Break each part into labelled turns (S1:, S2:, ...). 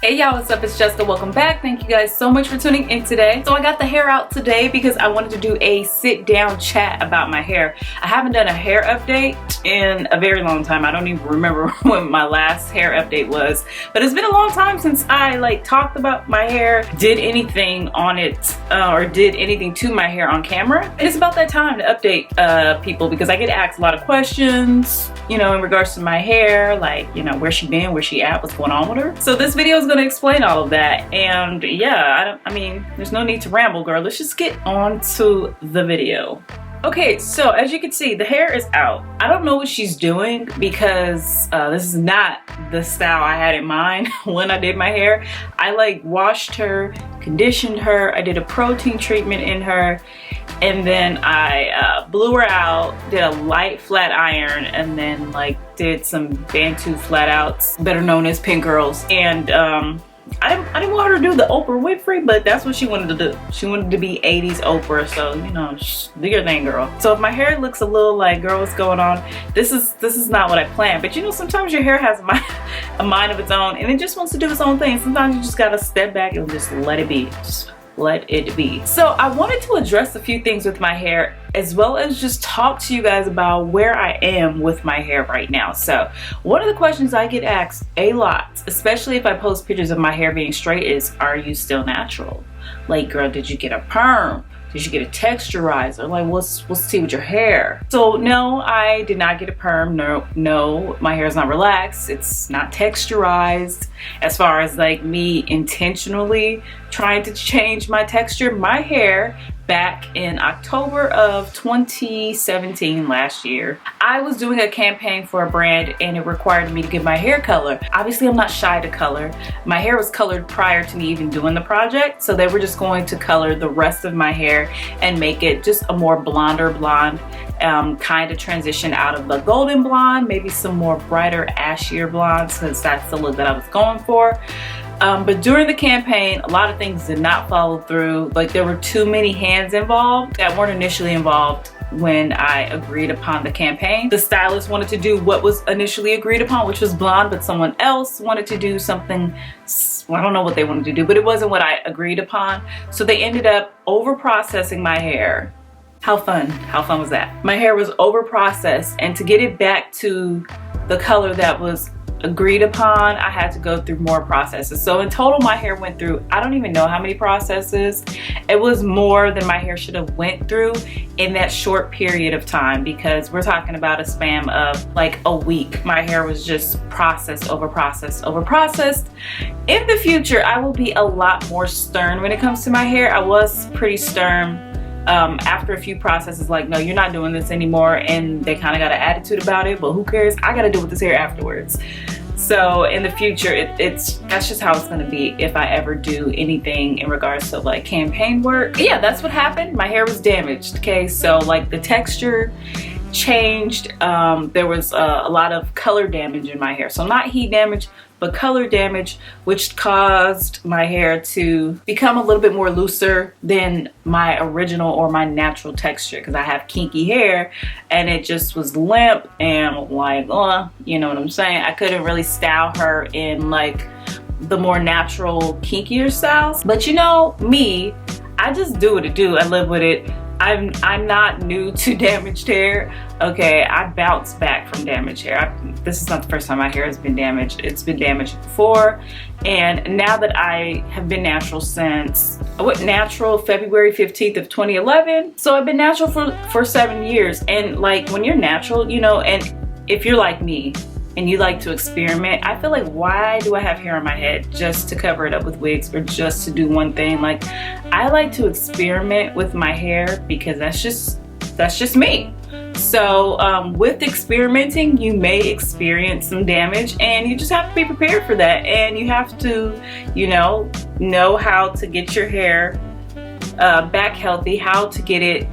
S1: Hey y'all, what's up? It's Jessica. Welcome back. Thank you guys so much for tuning in today. So I got the hair out today because I wanted to do a sit down chat about my hair. I haven't done a hair update in a very long time. I don't even remember when my last hair update was, but it's been a long time since I talked about my hair, did anything on it, or did anything to my hair on camera. And it's about that time to update people because I get asked a lot of questions, you know, in regards to my hair, like, you know, where she been, where she at, what's going on with her. So this video is going to explain all of that. And yeah, I mean, there's no need to ramble, girl. Let's just get on to the video. Okay, so as you can see, the hair is out. I don't know what she's doing because this is not the style I had in mind when I did my hair. I washed her, conditioned her, I did a protein treatment in her, and then I blew her out, did a light flat iron, and then did some Bantu flat outs, better known as pin curls. And I didn't want her to do the Oprah Winfrey, but that's what she wanted to do. She wanted to be 80s Oprah, so you know, do your thing, girl. So if my hair looks a little like, girl, what's going on? This is not what I planned. But you know, sometimes your hair has a mind of its own, and it just wants to do its own thing. Sometimes you just gotta step back and just let it be. Just let it be. So I wanted to address a few things with my hair, as well as just talk to you guys about where I am with my hair right now. So one of the questions I get asked a lot, especially if I post pictures of my hair being straight, is, are you still natural? Like, girl, did you get a perm? Did you get a texturizer? Like, what's tea with your hair? So no, I did not get a perm. No, my hair is not relaxed. It's not texturized. As far as me intentionally trying to change my texture, my hair back in October of 2017, last year, I was doing a campaign for a brand and it required me to give my hair color. Obviously, I'm not shy to color. My hair was colored prior to me even doing the project, so they were just going to color the rest of my hair and make it just a more blonder blonde, kind of transition out of the golden blonde, maybe some more brighter ashier blondes, because that's the look that I was going for. But during the campaign, a lot of things did not follow through. There were too many hands involved that weren't initially involved when I agreed upon the campaign. The stylist wanted to do what was initially agreed upon, which was blonde, but someone else wanted to do something, well, I don't know what they wanted to do, but it wasn't what I agreed upon. So they ended up over processing my hair. How fun was that? My hair was over processed, and to get it back to the color that was agreed upon, I had to go through more processes. So in total, my hair went through, I don't even know how many processes. It was more than my hair should have went through in that short period of time, because we're talking about a span of a week. My hair was just processed, over processed, over processed. In the future, I will be a lot more stern when it comes to my hair. I was pretty stern after a few processes, no, you're not doing this anymore, and they kind of got an attitude about it, but who cares? I gotta deal with this hair afterwards. So in the future, that's just how it's gonna be if I ever do anything in regards to campaign work. But yeah, that's what happened. My hair was damaged. Okay, so the texture changed. There was a lot of color damage in my hair. So not heat damage, but color damage, which caused my hair to become a little bit more looser than my original or my natural texture, because I have kinky hair and it just was limp and you know what I'm saying? I couldn't really style her in the more natural, kinkier styles. But you know me, I just do what it do. I live with it. I'm not new to damaged hair. Okay, I bounced back from damaged hair. This is not the first time my hair has been damaged. It's been damaged before, and now that I have been natural since, I went natural February 15th of 2011. So I've been natural for 7 years. And when you're natural, you know, and if you're like me and you like to experiment, I feel why do I have hair on my head just to cover it up with wigs or just to do one thing? I like to experiment with my hair because that's just me. So with experimenting, you may experience some damage, and you just have to be prepared for that. And you have to, you know how to get your hair back healthy, how to get it,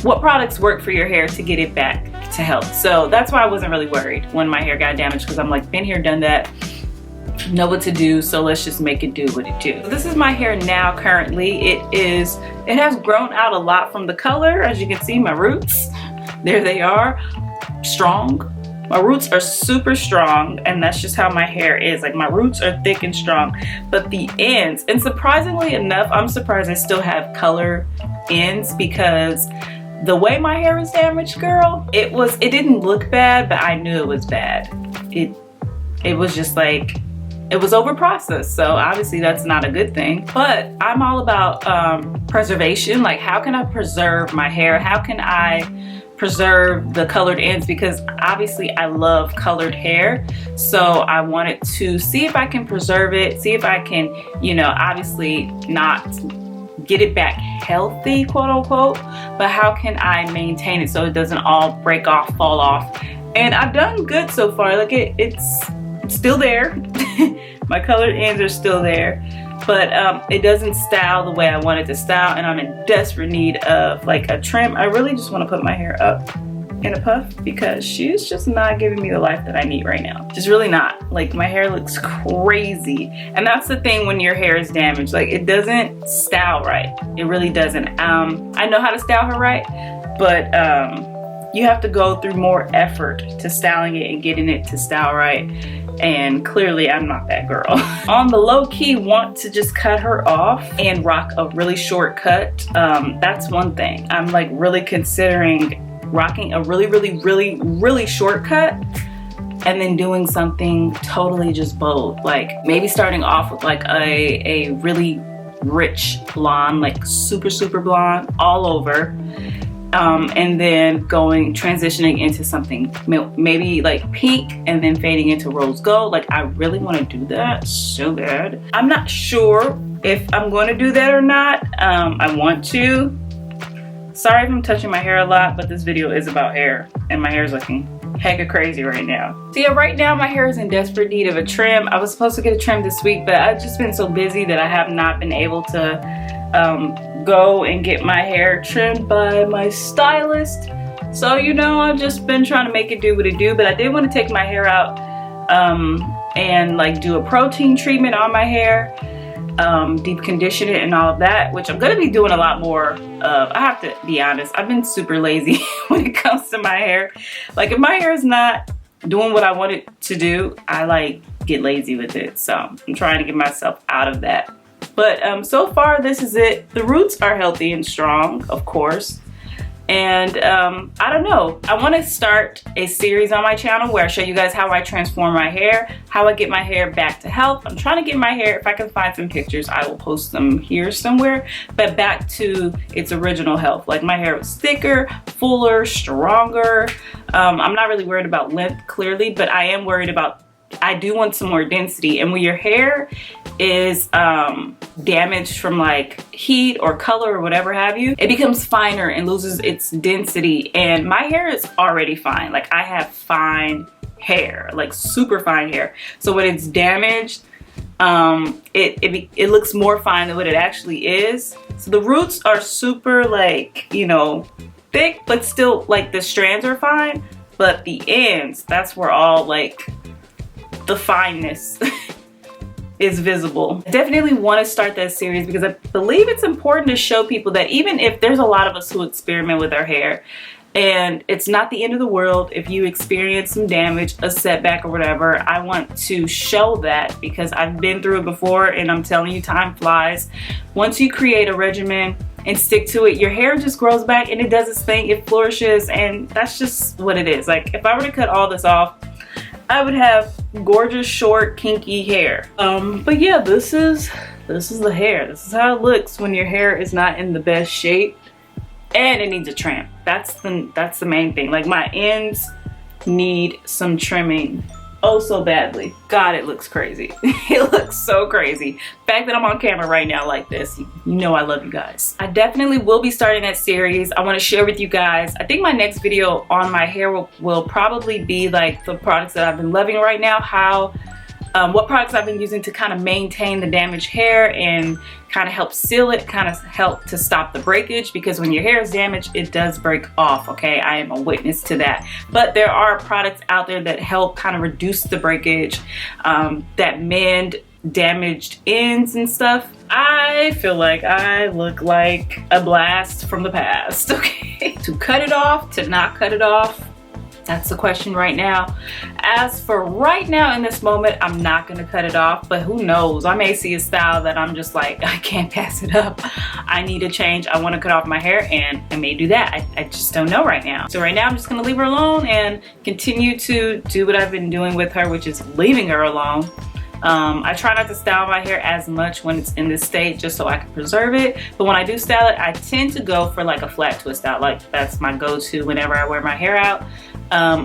S1: what products work for your hair to get it back to health. So that's why I wasn't really worried when my hair got damaged, because I'm been here, done that, know what to do, so let's just make it do what it do. So this is my hair now currently. It has grown out a lot from the color. As you can see, my roots, there they are, strong, My roots are super strong, and that's just how my hair is. Like, my roots are thick and strong, but the ends, and surprisingly enough, I'm surprised I still have color ends, because the way my hair was damaged, girl, it didn't look bad, but I knew it was bad. It was just like, it was over processed, so obviously that's not a good thing. But I'm all about preservation. Like, how can I preserve my hair? How can I preserve the colored ends? Because obviously I love colored hair, so I wanted to see if I can preserve it, see if I can, you know, obviously not get it back healthy, quote unquote, but how can I maintain it so it doesn't all break off, fall off? And I've done good so far. Like, it's still there. My colored ends are still there, but it doesn't style the way I want it to style, and I'm in desperate need of like a trim. I really just want to put my hair up in a puff, because she's just not giving me the life that I need right now. Just really not. Like, my hair looks crazy, and that's the thing when your hair is damaged. Like, it doesn't style right. It really doesn't. I know how to style her right, but you have to go through more effort to styling it and getting it to style right, and clearly I'm not that girl. On the low key, want to just cut her off and rock a really short cut. That's one thing. I'm like really considering rocking a really short cut, and then doing something totally just bold. Like, maybe starting off with like a really rich blonde, like super blonde all over. And then transitioning into something maybe like pink, and then fading into rose gold. Like, I really want to do that so bad. I'm not sure if I'm going to do that or not. I want to. Sorry if I'm touching my hair a lot, but this video is about hair, and my hair is looking hecka crazy right now. So yeah, right now my hair is in desperate need of a trim. I was supposed to get a trim this week, but I've just been so busy that I have not been able to go and get my hair trimmed by my stylist. So, you know, I've just been trying to make it do what it do, but I did want to take my hair out and like do a protein treatment on my hair, deep condition it and all of that, which I'm going to be doing a lot more of. I have to be honest, I've been super lazy when it comes to my hair. Like, if my hair is not doing what I want it to do, I like get lazy with it. So I'm trying to get myself out of that. But so far, this is it. The roots are healthy and strong, of course. And I don't know. I want to start a series on my channel where I show you guys how I transform my hair, how I get my hair back to health. I'm trying to get my hair, if I can find some pictures, I will post them here somewhere, but back to its original health. Like, my hair was thicker, fuller, stronger. I'm not really worried about length, clearly, but I am worried about, I do want some more density. And when your hair is damaged from like heat or color or whatever have you, it becomes finer and loses its density. And my hair is already fine. Like, I have fine hair, like super fine hair. So when it's damaged, it looks more fine than what it actually is. So the roots are super, like, you know, thick, but still like the strands are fine, but the ends, that's where all like the fineness is visible. I definitely want to start that series because I believe it's important to show people that even if there's a lot of us who experiment with our hair, and it's not the end of the world if you experience some damage, a setback or whatever. I want to show that because I've been through it before, and I'm telling you, time flies. Once you create a regimen and stick to it, your hair just grows back and it does its thing, it flourishes, and that's just what it is. Like, if I were to cut all this off, I would have gorgeous, short, kinky hair. But yeah, this is the hair. This is how it looks when your hair is not in the best shape and it needs a trim. That's the main thing. Like, my ends need some trimming oh so badly. God, it looks crazy. It looks so crazy. The fact that I'm on camera right now like this, you know I love you guys. I definitely will be starting that series. I want to share with you guys. I think my next video on my hair will probably be like the products that I've been loving right now, how what products I've been using to kind of maintain the damaged hair and kind of help seal it, kind of help to stop the breakage, because when your hair is damaged, it does break off, okay? I am a witness to that. But there are products out there that help kind of reduce the breakage, that mend damaged ends and stuff. I feel like I look like a blast from the past, okay? To cut it off, to not cut it off, That's the question right now. As for right now in this moment, I'm not gonna cut it off, but who knows? I may see a style that I'm just like, I can't pass it up. I need a change. I wanna cut off my hair, and I may do that. I just don't know right now. So right now I'm just gonna leave her alone and continue to do what I've been doing with her, which is leaving her alone. I try not to style my hair as much when it's in this state, just so I can preserve it. But when I do style it, I tend to go for like a flat twist out. Like that's my go-to whenever I wear my hair out.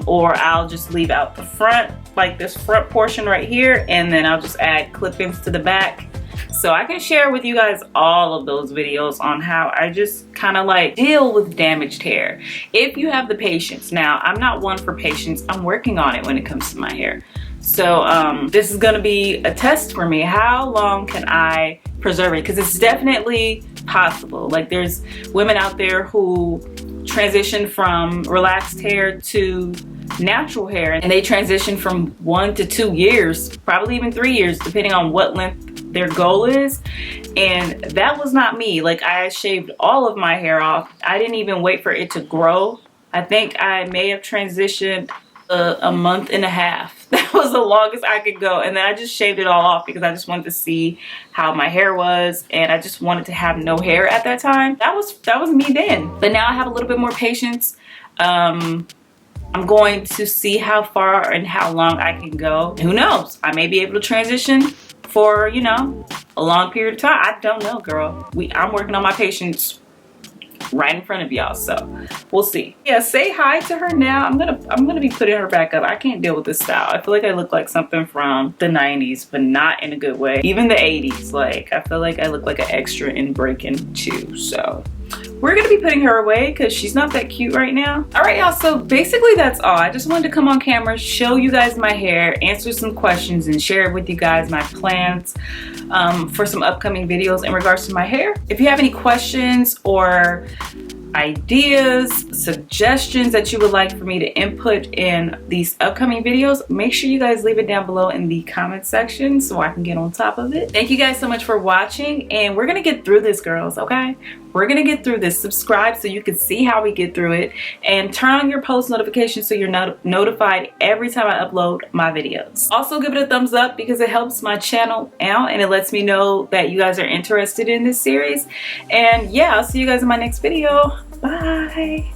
S1: Or I'll just leave out the front, like this front portion right here, and then I'll just add clip-ins to the back. So I can share with you guys all of those videos on how I just kind of like deal with damaged hair. If you have the patience. Now, I'm not one for patience. I'm working on it when it comes to my hair. So this is gonna be a test for me. How long can I preserve it? Because it's definitely possible. Like there's women out there who transition from relaxed hair to natural hair, and they transition from 1 to 2 years, probably even 3 years, depending on what length their goal is. And that was not me. Like I shaved all of my hair off. I didn't even wait for it to grow. I think I may have transitioned a month and a half. That was the longest I could go, and then I just shaved it all off because I just wanted to see how my hair was, and I just wanted to have no hair at that time. That was me then. But now I have a little bit more patience. I'm going to see how far and how long I can go. Who knows? I may be able to transition for, you know, a long period of time. I don't know, girl. I'm working on my patience right in front of y'all, so we'll see. Yeah, say hi to her now. I'm gonna be putting her back up. I can't deal with this style. I feel like I look like something from the 90s, but not in a good way. Even the 80s. Like I feel like I look like an extra in Breaking 2. So we're gonna be putting her away because she's not that cute right now. All right, y'all, so basically that's all. I just wanted to come on camera, show you guys my hair, answer some questions, and share with you guys my plans for some upcoming videos in regards to my hair. If you have any questions or ideas, suggestions that you would like for me to input in these upcoming videos, make sure you guys leave it down below in the comment section so I can get on top of it. Thank you guys so much for watching, and we're gonna get through this, girls, okay? We're gonna get through this. Subscribe so you can see how we get through it, and turn on your post notifications so you're notified every time I upload my videos. Also give it a thumbs up because it helps my channel out and it lets me know that you guys are interested in this series. And yeah, I'll see you guys in my next video. Bye.